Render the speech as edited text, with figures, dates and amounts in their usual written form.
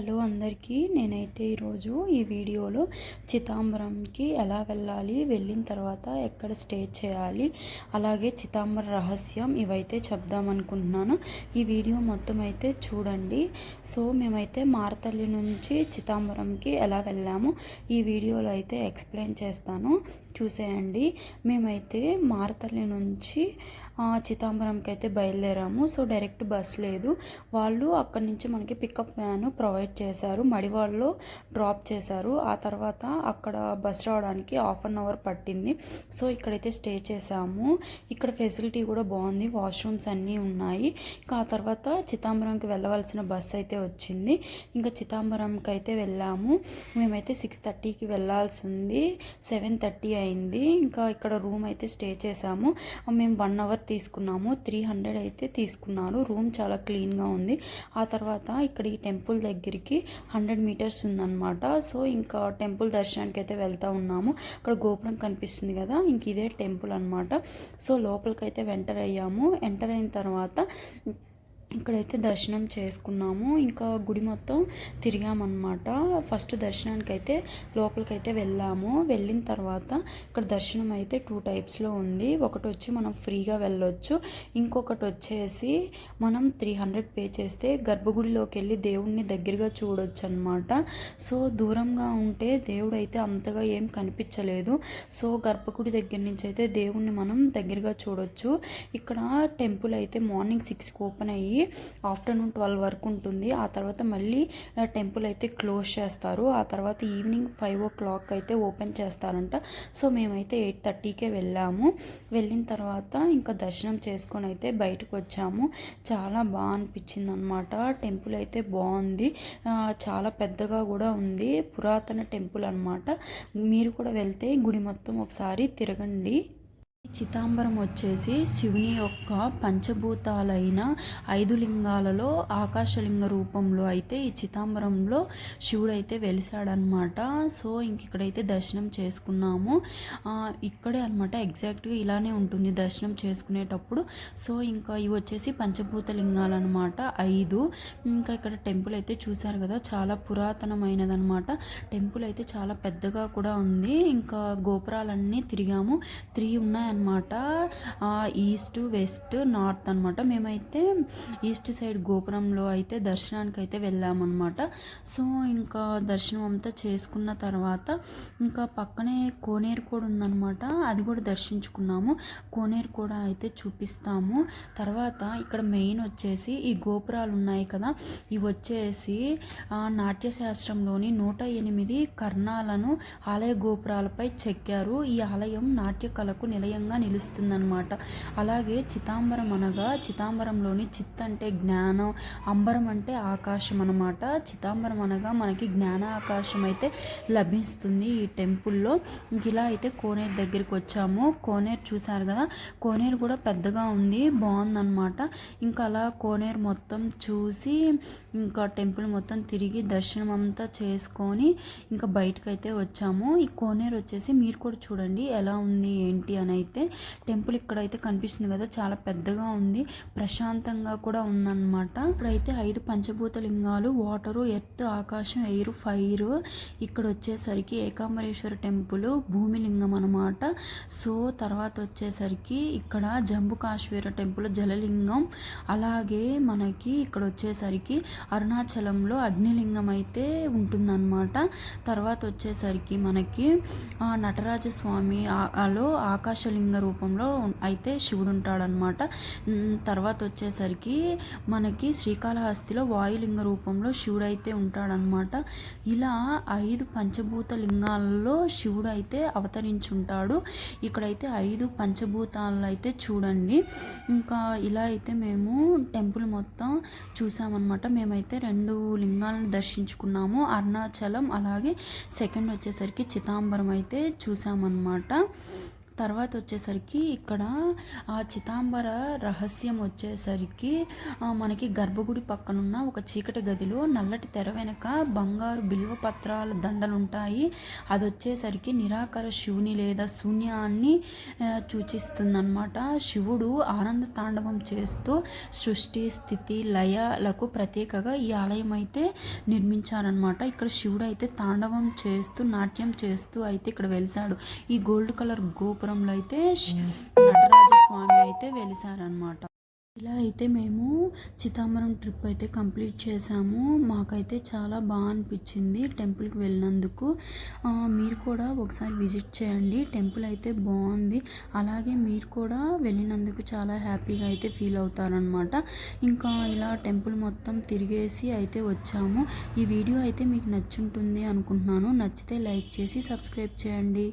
Hello అందరికీ, నేనైతే ఈరోజు ఈ వీడియోలో చిదంబరంకి ఎలా వెళ్ళాలి, వెళ్ళిన తర్వాత ఎక్కడ స్టే చేయాలి, అలాగే చిదంబర రహస్యం ఇవైతే చెప్దామనుకుంటున్నాను. ఈ వీడియో మొత్తం అయితే చూడండి. సో మేమైతే మారతల్లి నుంచి చిదంబరంకి ఎలా వెళ్ళాము ఈ వీడియోలో అయితే ఎక్స్ప్లెయిన్ చేస్తాను, చూసేయండి. మేమైతే మారతల్లి నుంచి చిదంబరంకి అయితే బయలుదేరాము. సో డైరెక్ట్ బస్ లేదు, వాళ్ళు అక్కడి నుంచి మనకి పికప్ వ్యాన్ ప్రొవైడ్ చేశారు, మడివాళ్ళలో డ్రాప్ చేశారు. ఆ తర్వాత అక్కడ బస్ రావడానికి హాఫ్ అన్ అవర్ పట్టింది. సో ఇక్కడైతే స్టే చేసాము. ఇక్కడ ఫెసిలిటీ కూడా బాగుంది, వాష్రూమ్స్ అన్నీ ఉన్నాయి. ఇంకా ఆ తర్వాత చిదంబరంకి వెళ్ళవలసిన బస్ అయితే వచ్చింది. ఇంకా చిదంబరంకి అయితే వెళ్ళాము. మేమైతే 6:30కి వెళ్ళాల్సి ఉంది, 7:30 అయింది. ఇంకా ఇక్కడ రూమ్ అయితే స్టే చేసాము. మేము 1 అవర్ తీసుకున్నాము, 300 అయితే తీసుకున్నారు. రూమ్ చాలా క్లీన్గా ఉంది. ఆ తర్వాత ఇక్కడ ఈ టెంపుల్ దగ్గరికి 100 మీటర్స్ ఉందన్నమాట. సో ఇంకా టెంపుల్ దర్శనానికి అయితే వెళ్తూ ఉన్నాము. అక్కడ గోపురం కనిపిస్తుంది కదా, ఇంక ఇదే టెంపుల్ అనమాట. సో లోపలికైతే ఎంటర్ అయ్యాము. ఎంటర్ అయిన తర్వాత ఇక్కడైతే దర్శనం చేసుకున్నాము. ఇంకా గుడి మొత్తం తిరిగామన్నమాట. ఫస్ట్ దర్శనానికి అయితే లోపలికైతే వెళ్ళాము. వెళ్ళిన తర్వాత ఇక్కడ దర్శనం అయితే 2 టైప్స్లో ఉంది. ఒకటి వచ్చి మనం ఫ్రీగా వెళ్ళొచ్చు, ఇంకొకటి వచ్చేసి మనం 300 పే చేస్తే గర్భగుడిలోకి వెళ్ళి దేవుడిని దగ్గరగా చూడొచ్చు అనమాట. సో దూరంగా ఉంటే దేవుడు అయితే అంతగా ఏం కనిపించలేదు. సో గర్భగుడి దగ్గర నుంచి అయితే దేవుడిని మనం దగ్గరగా చూడొచ్చు. ఇక్కడ టెంపుల్ అయితే మార్నింగ్ 6కి ఓపెన్ అయ్యి ఆఫ్టర్నూన్ 12 వరకు ఉంటుంది. ఆ తర్వాత మళ్ళీ టెంపుల్ అయితే క్లోజ్ చేస్తారు. ఆ తర్వాత ఈవినింగ్ 5 o'clock అయితే ఓపెన్ చేస్తారంట. సో మేమైతే 8:30కే వెళ్ళాము. వెళ్ళిన తర్వాత ఇంకా దర్శనం చేసుకొని అయితే బయటకు వచ్చాము. చాలా బాగా అనిపించింది అనమాట. టెంపుల్ అయితే బాగుంది, చాలా పెద్దగా కూడా ఉంది, పురాతన టెంపుల్ అనమాట. మీరు కూడా వెళ్తే గుడి మొత్తం ఒకసారి తిరగండి. చిదంబరం వచ్చేసి శివుని యొక్క పంచభూతాలైన 5 లింగాలలో ఆకాశలింగ రూపంలో అయితే ఈ చిదంబరంలో శివుడు అయితే వెలిసాడనమాట. సో ఇంక ఇక్కడైతే దర్శనం చేసుకున్నాము. ఇక్కడే అనమాట, ఎగ్జాక్ట్గా ఇలానే ఉంటుంది దర్శనం చేసుకునేటప్పుడు. సో ఇంకా ఇవి వచ్చేసి పంచభూత లింగాలు అనమాట, 5. ఇంకా ఇక్కడ టెంపుల్ అయితే చూసారు కదా, చాలా పురాతనమైనదనమాట. టెంపుల్ అయితే చాలా పెద్దగా కూడా ఉంది. ఇంకా గోపురాలన్నీ తిరిగాము, 3 ఉన్నాయి అనమాట, ఈస్ట్, వెస్ట్, నార్త్ అనమాట. మేమైతే ఈస్ట్ సైడ్ గోపురంలో అయితే దర్శనానికి అయితే వెళ్ళామన్నమాట. సో ఇంకా దర్శనం అంతా చేసుకున్న తర్వాత ఇంకా పక్కనే కోనేరు కూడా ఉందన్నమాట, అది కూడా దర్శించుకున్నాము. కోనేరు కూడా అయితే చూపిస్తాము. తర్వాత ఇక్కడ మెయిన్ వచ్చేసి ఈ గోపురాలు ఉన్నాయి కదా, ఇవి వచ్చేసి నాట్యశాస్త్రంలోని 108 కర్ణాలను ఆలయ గోపురాలపై చెక్కారు. ఈ ఆలయం నాట్య కళకు నిలయంగా నిలుస్తుందన్నమాట. అలాగే చిదంబరం అనగా, చిదంబరంలోని చిత్ అంటే జ్ఞానం, అంబరం అంటే ఆకాశం అనమాట. చిదంబరం అనగా మనకి జ్ఞాన ఆకాశం అయితే లభిస్తుంది ఈ టెంపుల్లో. ఇలా అయితే కోనేరు దగ్గరికి వచ్చాము. కోనేరు చూసారు కదా, కోనేరు కూడా పెద్దగా ఉంది, బాగుందన్నమాట. ఇంకా అలా కోనేరు మొత్తం చూసి ఇంకా టెంపుల్ మొత్తం తిరిగి దర్శనం అంతా చేసుకొని ఇంకా బయటకైతే వచ్చాము. ఈ కోనేరు వచ్చేసి మీరు కూడా చూడండి ఎలా ఉంది ఏంటి అని. అయితే టెంపుల్ ఇక్కడైతే కనిపిస్తుంది కదా, చాలా పెద్దగా ఉంది, ప్రశాంతంగా కూడా ఉందన్నమాట. ఇప్పుడైతే 5 పంచభూత లింగాలు, వాటరు, ఎర్త్, ఆకాశం, ఎయిర్, ఫైర్. ఇక్కడ వచ్చేసరికి ఏకాంబరేశ్వర టెంపుల్ భూమి లింగం అనమాట. సో తర్వాత వచ్చేసరికి ఇక్కడ జంబు కాశ్మీర టెంపుల్ జలలింగం. అలాగే మనకి ఇక్కడ వచ్చేసరికి అరుణాచలంలో అగ్నిలింగం అయితే ఉంటుందన్నమాట. తర్వాత వచ్చేసరికి మనకి నటరాజస్వామి ఆకాశలింగ రూపంలో అయితే శివుడు ఉంటాడనమాట. తర్వాత వచ్చేసరికి మనకి శ్రీకాళహస్తిలో వాయులింగ రూపంలో శివుడు అయితే ఉంటాడనమాట. ఇలా 5 పంచభూత లింగాలలో శివుడు అయితే అవతరించుంటాడు. ఇక్కడైతే 5 పంచభూతాలు అయితే చూడండి. ఇంకా ఇలా అయితే మేము టెంపుల్ మొత్తం చూసామన్నమాట. మేమైతే 2 లింగాలను దర్శించుకున్నాము, అరుణాచలం అలాగే సెకండ్ వచ్చేసరికి చిదంబరం అయితే చూసామన్నమాట. తర్వాత వచ్చేసరికి ఇక్కడ ఆ చితాంబర రహస్యం వచ్చేసరికి మనకి గర్భగుడి పక్కనున్న ఒక చీకటి గదిలో నల్లటి తెర వెనక బంగారు బిల్వ పత్రాల దండలు ఉంటాయి. అది వచ్చేసరికి నిరాకార శివుని లేదా శూన్యాన్ని సూచిస్తుందన్నమాట. శివుడు ఆనంద తాండవం చేస్తూ సృష్టి స్థితి లయలకు ప్రత్యేకగా ఈ ఆలయం అయితే నిర్మించారనమాట. ఇక్కడ శివుడు అయితే తాండవం చేస్తూ నాట్యం చేస్తూ అయితే ఇక్కడ వెలిసాడు. ఈ గోల్డ్ కలర్ గోపురంలో అయితే నటరాజస్వామి అయితే వెలిసారనమాట. ఇలా అయితే మేము చిదంబరం ట్రిప్ అయితే కంప్లీట్ చేసాము. మాకైతే చాలా బాగా అనిపించింది టెంపుల్కి వెళ్ళినందుకు. మీరు కూడా ఒకసారి విజిట్ చేయండి. టెంపుల్ అయితే బాగుంది. అలాగే మీరు కూడా వెళ్ళినందుకు చాలా హ్యాపీగా అయితే ఫీల్ అవుతారనమాట. ఇంకా ఇలా టెంపుల్ మొత్తం తిరిగేసి అయితే వచ్చాము. ఈ వీడియో అయితే మీకు నచ్చుంటుంది అనుకుంటున్నాను. నచ్చితే లైక్ చేసి సబ్స్క్రైబ్ చేయండి.